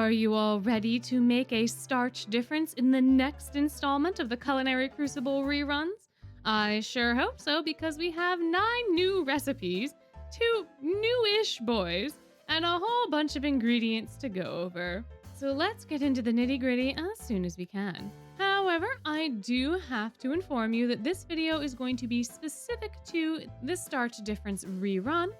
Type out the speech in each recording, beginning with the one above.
Are you all ready to make a starch difference in the next installment of the Culinary Crucible reruns? I sure hope so, because we have 9 new recipes, 2 new-ish boys, and a whole bunch of ingredients to go over. So let's get into the nitty-gritty as soon as we can. However, I do have to inform you that this video is going to be specific to the starch difference rerun,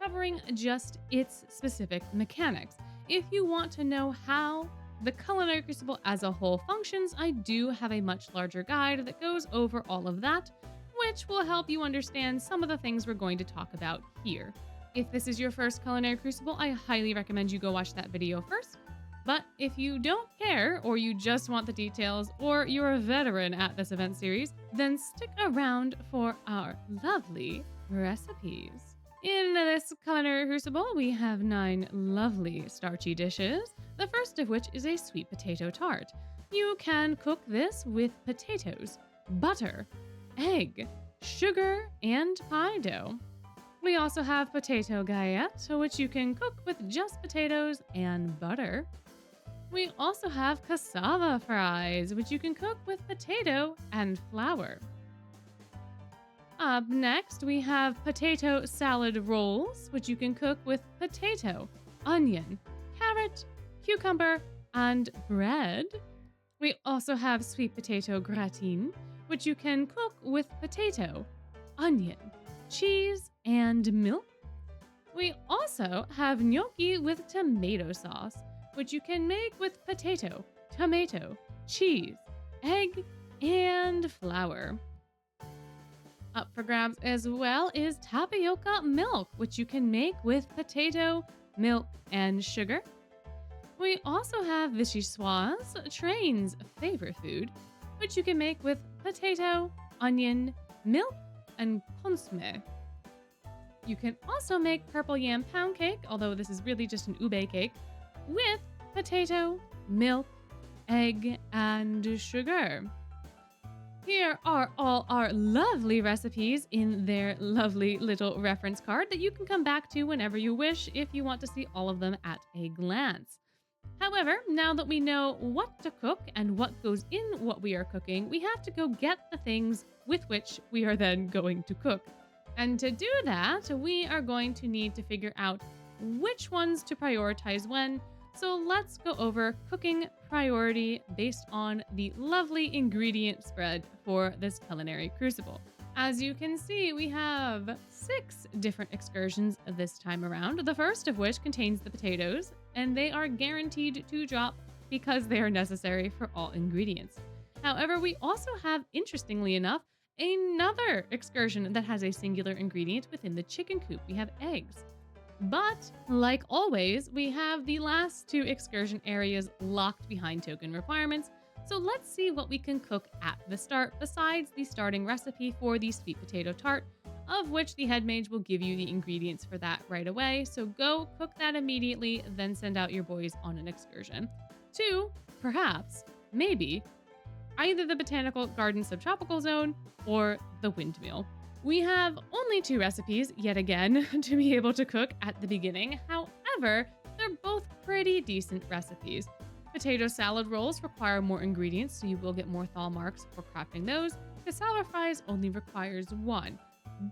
covering just its specific mechanics. If you want to know how the Culinary Crucible as a whole functions, I do have a much larger guide that goes over all of that, which will help you understand some of the things we're going to talk about here. If this is your first Culinary Crucible, I highly recommend you go watch that video first. But if you don't care, or you just want the details, or you're a veteran at this event series, then stick around for our lovely recipes. In this Culinary Crucible, we have 9 lovely starchy dishes, the first of which is a sweet potato tart. You can cook this with potatoes, butter, egg, sugar, and pie dough. We also have potato galette, which you can cook with just potatoes and butter. We also have cassava fries, which you can cook with potato and flour. Up next, we have potato salad rolls, which you can cook with potato, onion, carrot, cucumber, and bread. We also have sweet potato gratin, which you can cook with potato, onion, cheese, and milk. We also have gnocchi with tomato sauce, which you can make with potato, tomato, cheese, egg, and flour. Up for grabs as well is tapioca milk, which you can make with potato, milk, and sugar. We also have vichyssoise, Train's favorite food, which you can make with potato, onion, milk, and consommé. You can also make purple yam pound cake, although this is really just an ube cake, with potato, milk, egg, and sugar. Here are all our lovely recipes in their lovely little reference card that you can come back to whenever you wish if you want to see all of them at a glance. However, now that we know what to cook and what goes in what we are cooking, we have to go get the things with which we are then going to cook. And to do that, we are going to need to figure out which ones to prioritize when. So let's go over cooking priority based on the lovely ingredient spread for this Culinary Crucible. As you can see, we have 6 different excursions this time around, the first of which contains the potatoes, and they are guaranteed to drop because they are necessary for all ingredients. However, we also have, interestingly enough, another excursion that has a singular ingredient within the chicken coop. We have eggs. But, like always, we have the last 2 excursion areas locked behind token requirements, so let's see what we can cook at the start besides the starting recipe for the sweet potato tart, of which the head mage will give you the ingredients for that right away, so go cook that immediately, then send out your boys on an excursion to, perhaps, maybe, either the Botanical Garden Subtropical Zone or the Windmill. We have only 2 recipes, yet again, to be able to cook at the beginning. However, they're both pretty decent recipes. Potato salad rolls require more ingredients, so you will get more thaw marks for crafting those. Cassava fries only requires 1.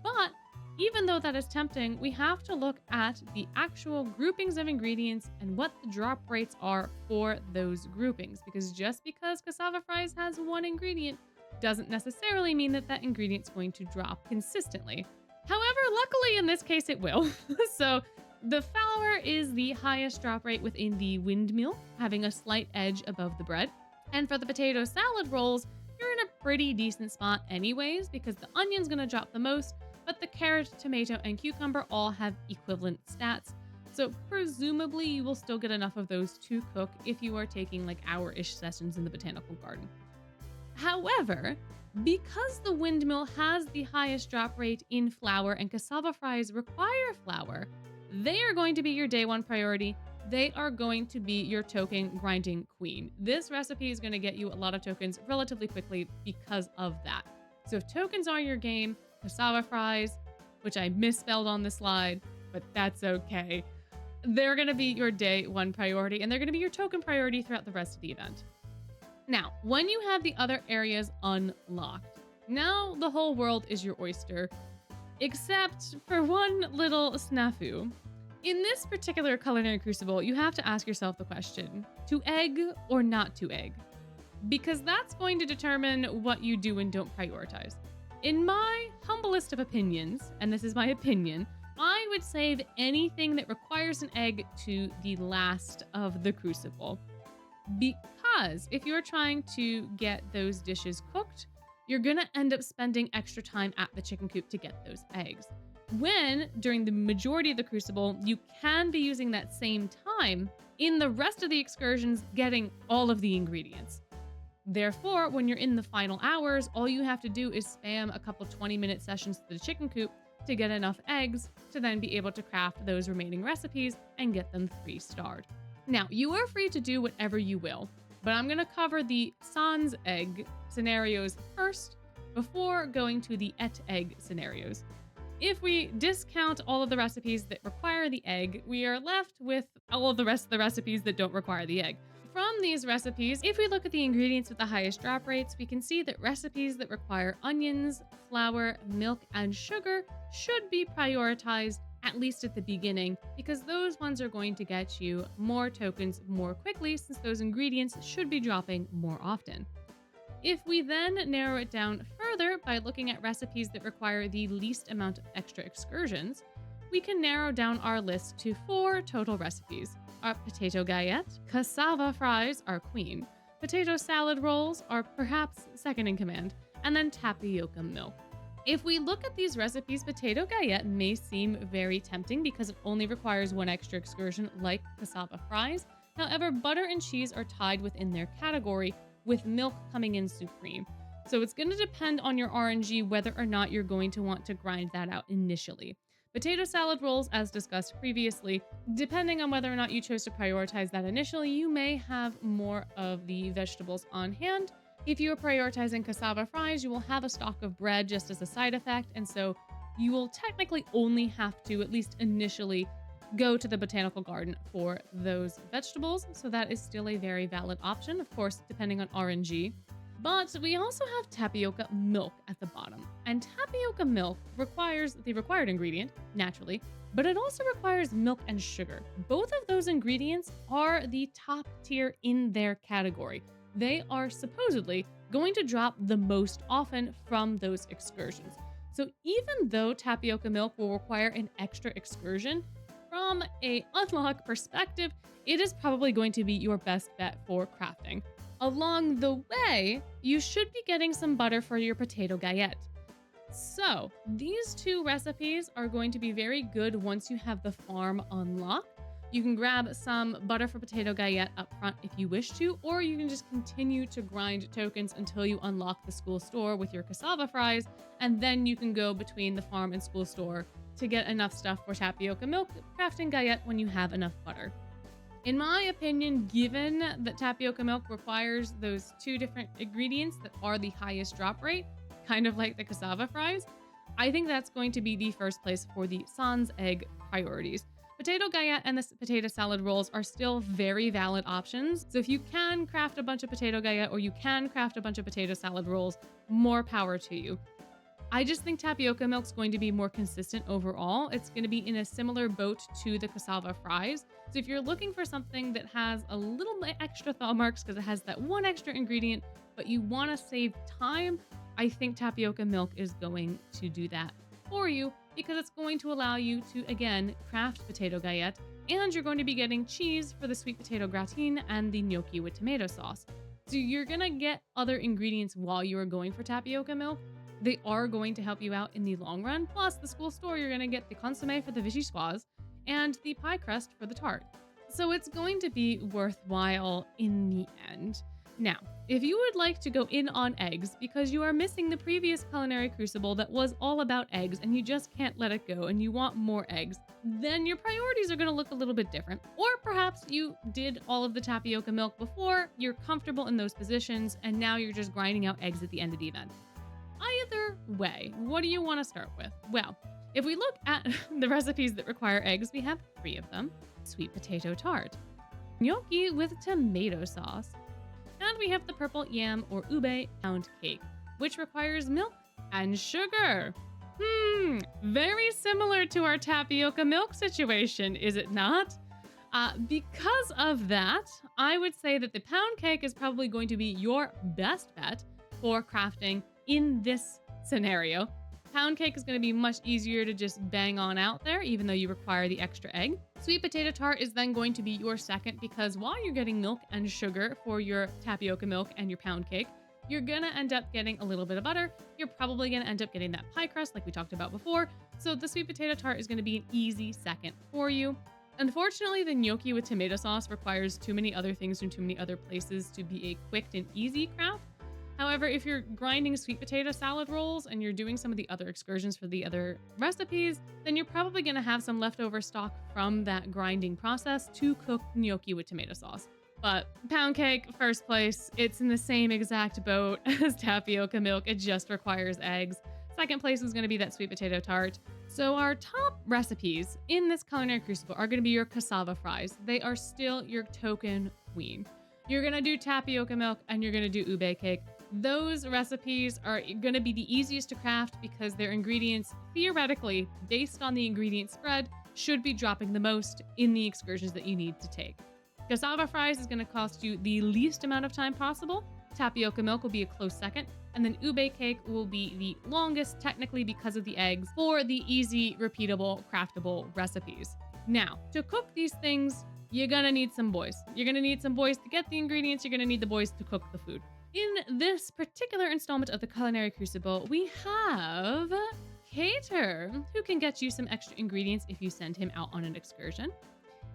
But even though that is tempting, we have to look at the actual groupings of ingredients and what the drop rates are for those groupings, because just because cassava fries has 1 ingredient doesn't necessarily mean that that ingredient's going to drop consistently. However, luckily in this case it will. So the flour is the highest drop rate within the windmill, having a slight edge above the bread. And for the potato salad rolls, you're in a pretty decent spot anyways, because the onion's gonna drop the most, but the carrot, tomato, and cucumber all have equivalent stats. So presumably you will still get enough of those to cook if you are taking like hour-ish sessions in the botanical garden. However, because the windmill has the highest drop rate in flour and cassava fries require flour, they are going to be your day 1 priority. They are going to be your token grinding queen. This recipe is going to get you a lot of tokens relatively quickly because of that. So if tokens are your game, cassava fries, which I misspelled on the slide, but that's okay. They're going to be your day one priority, and they're going to be your token priority throughout the rest of the event. Now, when you have the other areas unlocked, now the whole world is your oyster, except for one little snafu. In this particular Culinary Crucible, you have to ask yourself the question, to egg or not to egg? Because that's going to determine what you do and don't prioritize. In my humblest of opinions, and this is my opinion, I would save anything that requires an egg to the last of the crucible. Because if you're trying to get those dishes cooked, you're gonna end up spending extra time at the chicken coop to get those eggs. When, during the majority of the crucible, you can be using that same time in the rest of the excursions getting all of the ingredients. Therefore, when you're in the final hours, all you have to do is spam a couple 20-minute sessions to the chicken coop to get enough eggs to then be able to craft those remaining recipes and get them 3-starred. Now, you are free to do whatever you will, but I'm going to cover the sans egg scenarios first before going to the et egg scenarios. If we discount all of the recipes that require the egg, we are left with all of the rest of the recipes that don't require the egg. From these recipes, if we look at the ingredients with the highest drop rates, we can see that recipes that require onions, flour, milk, and sugar should be prioritized, at least at the beginning, because those ones are going to get you more tokens more quickly, since those ingredients should be dropping more often. If we then narrow it down further by looking at recipes that require the least amount of extra excursions, we can narrow down our list to 4 total recipes. Our potato galette, cassava fries are queen, potato salad rolls are perhaps second in command, and then tapioca milk. If we look at these recipes, potato galette may seem very tempting because it only requires 1 extra excursion like cassava fries. However, butter and cheese are tied within their category, with milk coming in supreme. So it's going to depend on your RNG whether or not you're going to want to grind that out initially. Potato salad rolls, as discussed previously, depending on whether or not you chose to prioritize that initially, you may have more of the vegetables on hand. If you are prioritizing cassava fries, you will have a stock of bread just as a side effect, and so you will technically only have to, at least initially, go to the botanical garden for those vegetables. So that is still a very valid option, of course, depending on RNG. But we also have tapioca milk at the bottom. And tapioca milk requires the required ingredient, naturally, but it also requires milk and sugar. Both of those ingredients are the top tier in their category. They are supposedly going to drop the most often from those excursions. So even though tapioca milk will require an extra excursion, from an unlock perspective, it is probably going to be your best bet for crafting. Along the way, you should be getting some butter for your potato galette. So these 2 recipes are going to be very good once you have the farm unlocked. You can grab some butter for potato galette up front if you wish to, or you can just continue to grind tokens until you unlock the school store with your cassava fries, and then you can go between the farm and school store to get enough stuff for tapioca milk, crafting galette when you have enough butter. In my opinion, given that tapioca milk requires those 2 different ingredients that are the highest drop rate, kind of like the cassava fries, I think that's going to be the first place for the sans egg priorities. Potato galette and the potato salad rolls are still very valid options. So if you can craft a bunch of potato galette or you can craft a bunch of potato salad rolls, more power to you. I just think tapioca milk's going to be more consistent overall. It's going to be in a similar boat to the cassava fries. So if you're looking for something that has a little bit extra thaw marks because it has that 1 extra ingredient, but you want to save time, I think tapioca milk is going to do that for you because it's going to allow you to, again, craft potato galette, and you're going to be getting cheese for the sweet potato gratin and the gnocchi with tomato sauce. So you're going to get other ingredients while you are going for tapioca milk. They are going to help you out in the long run. Plus, the school store, you're going to get the consommé for the vichyssoise and the pie crust for the tart. So it's going to be worthwhile in the end. Now, if you would like to go in on eggs because you are missing the previous Culinary Crucible that was all about eggs and you just can't let it go and you want more eggs, then your priorities are going to look a little bit different. Or perhaps you did all of the tapioca milk before, you're comfortable in those positions, and now you're just grinding out eggs at the end of the event. Either way, what do you want to start with? Well, If we look at the recipes that require eggs, we have 3 of them. Sweet potato tart, gnocchi with tomato sauce, and we have the purple yam or ube pound cake, which requires milk and sugar. Very similar to our tapioca milk situation, is it not? Because of that, I would say that the pound cake is probably going to be your best bet for crafting in this scenario. Pound cake is going to be much easier to just bang on out there, even though you require the extra egg. Sweet potato tart is then going to be your second because while you're getting milk and sugar for your tapioca milk and your pound cake, you're going to end up getting a little bit of butter. You're probably going to end up getting that pie crust like we talked about before. So the sweet potato tart is going to be an easy second for you. Unfortunately, the gnocchi with tomato sauce requires too many other things from too many other places to be a quick and easy craft. However, if you're grinding sweet potato salad rolls and you're doing some of the other excursions for the other recipes, then you're probably going to have some leftover stock from that grinding process to cook gnocchi with tomato sauce. But pound cake, first place, it's in the same exact boat as tapioca milk. It just requires eggs. Second place is going to be that sweet potato tart. So our top recipes in this Culinary Crucible are going to be your cassava fries. They are still your token queen. You're going to do tapioca milk and you're going to do ube cake. Those recipes are going to be the easiest to craft because their ingredients, theoretically, based on the ingredient spread, should be dropping the most in the excursions that you need to take. Cassava fries is going to cost you the least amount of time possible. Tapioca milk will be a close second. And then ube cake will be the longest, technically because of the eggs, for the easy, repeatable, craftable recipes. Now, to cook these things, you're going to need some boys. You're going to need some boys to get the ingredients. You're going to need the boys to cook the food. In this particular installment of the Culinary Crucible, we have Cater, who can get you some extra ingredients if you send him out on an excursion.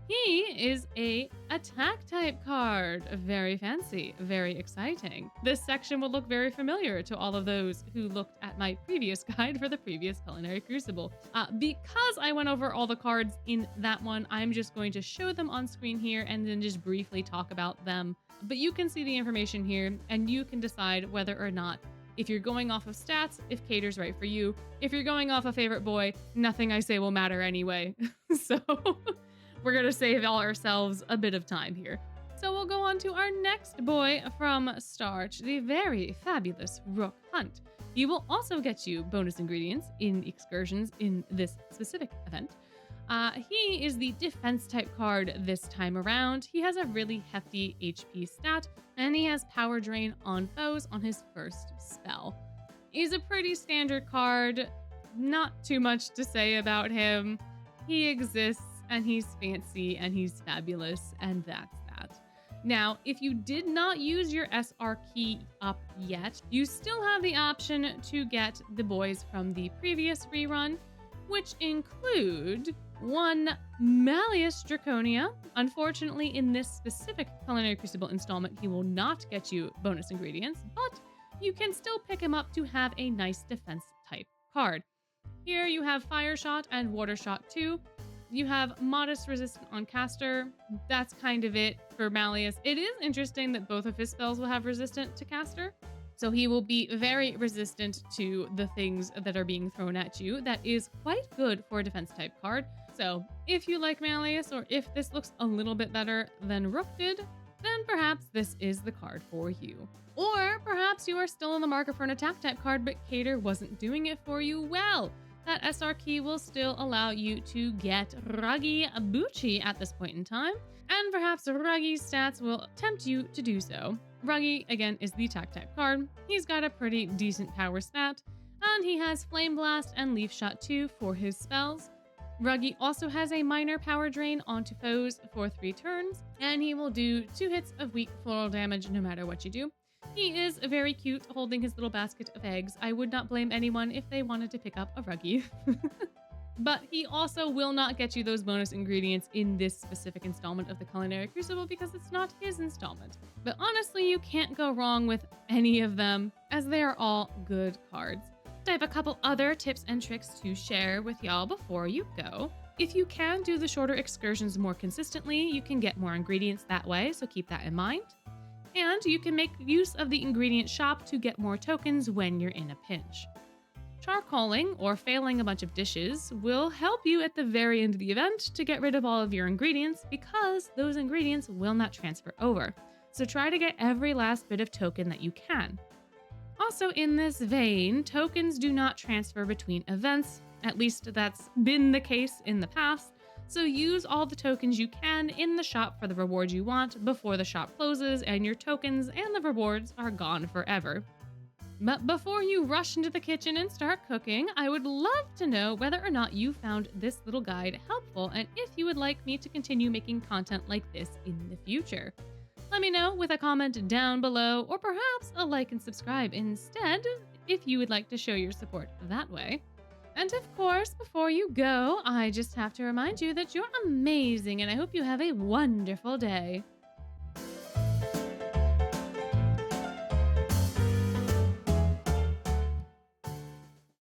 He is a attack type card. Very fancy, very exciting. This section will look very familiar to all of those who looked at my previous guide for the previous Culinary Crucible. Because I went over all the cards in that one, I'm just going to show them on screen here and then just briefly talk about them. But you can see the information here and you can decide whether or not, if you're going off of stats, if Cater's right for you. If you're going off a favorite boy, nothing I say will matter anyway. So we're going to save all ourselves a bit of time here. So we'll go on to our next boy from Starch, the very fabulous Rook Hunt. He will also get you bonus ingredients in excursions in this specific event. He is the defense type card this time around. He has a really hefty HP stat, and he has power drain on foes on his first spell. He's a pretty standard card, not too much to say about him. He exists, and he's fancy, and he's fabulous, and that's that. Now, if you did not use your SR key up yet, you still have the option to get the boys from the previous rerun, which include one Malleus Draconia. Unfortunately, in this specific Culinary Crucible installment, he will not get you bonus ingredients, but you can still pick him up to have a nice defense type card. Here you have Fire Shot and Water Shot 2. You have Modest Resistant on Caster. That's kind of it for Malleus. It is interesting that both of his spells will have resistant to Caster. So he will be very resistant to the things that are being thrown at you. That is quite good for a defense type card. So if you like Malleus, or if this looks a little bit better than Rook did, then perhaps this is the card for you. Or perhaps you are still in the market for an attack type card, but Cater wasn't doing it for you well. That SR key will still allow you to get Ruggy Bucci at this point in time, and perhaps Ruggy's stats will tempt you to do so. Ruggy, again, is the attack type card. He's got a pretty decent power stat, and he has Flame Blast and Leaf Shot 2 for his spells. Ruggy also has a minor power drain onto foes for 3 turns, and he will do 2 hits of weak floral damage no matter what you do. He is very cute holding his little basket of eggs. I would not blame anyone if they wanted to pick up a Ruggy. But he also will not get you those bonus ingredients in this specific installment of the Culinary Crucible because it's not his installment. But honestly, you can't go wrong with any of them, as they are all good cards. I have a couple other tips and tricks to share with y'all before you go. If you can do the shorter excursions more consistently, you can get more ingredients that way, so keep that in mind. And you can make use of the ingredient shop to get more tokens when you're in a pinch. Charcoaling or failing a bunch of dishes will help you at the very end of the event to get rid of all of your ingredients because those ingredients will not transfer over. So try to get every last bit of token that you can. Also, in this vein, tokens do not transfer between events. At least that's been the case in the past. So use all the tokens you can in the shop for the rewards you want before the shop closes and your tokens and the rewards are gone forever. But before you rush into the kitchen and start cooking, I would love to know whether or not you found this little guide helpful and if you would like me to continue making content like this in the future. Let me know with a comment down below or perhaps a like and subscribe instead if you would like to show your support that way. And of course, before you go, I just have to remind you that you're amazing and I hope you have a wonderful day.